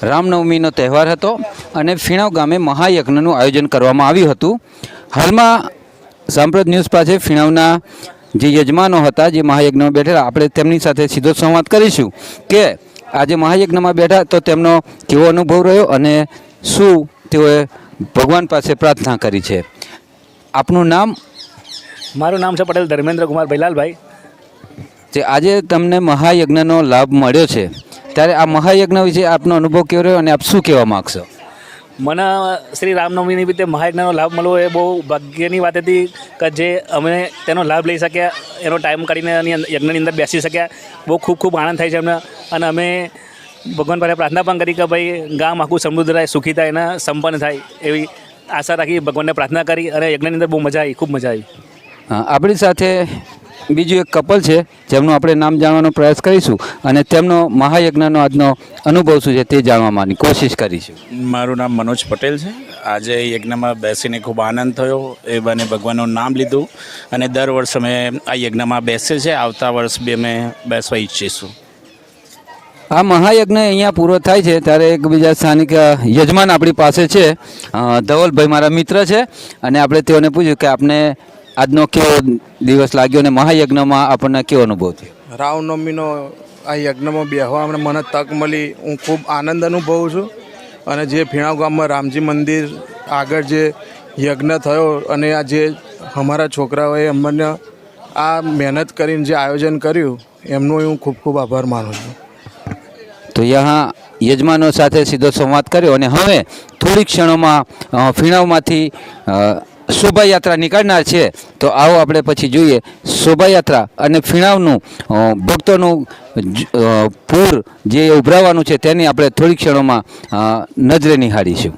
રામનવમીનો તહેવાર હતો અને ફીણાવ ગામે મહાયજ્ઞનું આયોજન કરવામાં આવ્યું હતું. હાલમાં સાંપ્રત ન્યૂઝ પાસે ફીણાવના જે યજમાનો હતા, જે મહાયજ્ઞમાં બેઠેલા, આપણે તેમની સાથે સીધો સંવાદ કરીશું કે આજે મહાયજ્ઞમાં બેઠા તો તેમનો કેવો અનુભવ રહ્યો અને શું તેઓએ ભગવાન પાસે પ્રાર્થના કરી છે. આપનું નામ? મારું નામ છે પટેલ ધર્મેન્દ્ર કુમાર ભૈલાલભાઈ. જે આજે તમને મહાયજ્ઞનો લાભ મળ્યો છે, ત્યારે આ મહાયજ્ઞ વિશે આપનો અનુભવ કેવો રહ્યો અને આપ શું કહેવા માગશો? મને શ્રી રામનવમી નિમિત્તે મહાયજ્ઞનો લાભ મળવો એ બહુ ભાગ્યની વાત હતી કે જે અમે તેનો લાભ લઈ શક્યા, એનો ટાઈમ કાઢીને યજ્ઞની અંદર બેસી શક્યા. બહુ ખૂબ ખૂબ આનંદ થાય છે અમને. અને અમે ભગવાન પાસે પ્રાર્થના પણ કરી કે ભાઈ ગામ આખું સમૃદ્ધ થાય, સુખી થાય અને સંપન્ન થાય એવી આશા રાખી ભગવાનને પ્રાર્થના કરી અને યજ્ઞની અંદર બહુ મજા આવી, ખૂબ મજા આવી. આપણી સાથે બીજું એક કપલ છે જેમનું આપણે નામ જાણવાનો પ્રયાસ કરીશું અને તેમનો મહાયજ્ઞનો આજનો અનુભવ શું છે તે જાણવાની કોશિશ કરીશું. મારું નામ મનોજ પટેલ છે. આજે યજ્ઞમાં બેસીને ખૂબ આનંદ થયો. એ બને ભગવાનનું નામ લીધું અને દર વર્ષ અમે આ યજ્ઞમાં બેસીએ છીએ. આવતા વર્ષ બી અમે બેસવા ઈચ્છીશું. આ મહાયજ્ઞ અહીંયા પૂરો થાય છે ત્યારે એક બીજા સ્થાનિક યજમાન આપણી પાસે છે, ધવલભાઈ મારા મિત્ર છે, અને આપણે તેઓને પૂછ્યું કે આપને આજનો કેવો દિવસ લાગ્યો અને મહાયજ્ઞમાં આપણને કેવો અનુભવ થયો? રામનવમીનો આ યજ્ઞમાં બેહવા મને તક મળી. હું ખૂબ આનંદ અનુભવું છું. અને જે ફીણાવ ગામમાં રામજી મંદિર આગળ જે યજ્ઞ થયો અને આ જે અમારા છોકરાઓએ અમને આ મહેનત કરીને જે આયોજન કર્યું એમનો હું ખૂબ ખૂબ આભાર માનું છું. તો यहाँ યજમાનો સાથે સીધો સંવાદ કર્યો અને હવે થોડી ક્ષણોમાં ફીણાવમાંથી શોભાયાત્રા નીકળનાર છે. તો આવો આપણે પછી જોઈએ શોભાયાત્રા અને ફીણાવનું ભક્તોનું પૂર જે ઉભરાવાનું છે તેની આપણે થોડી ક્ષણોમાં નજરે નિહાળીશું.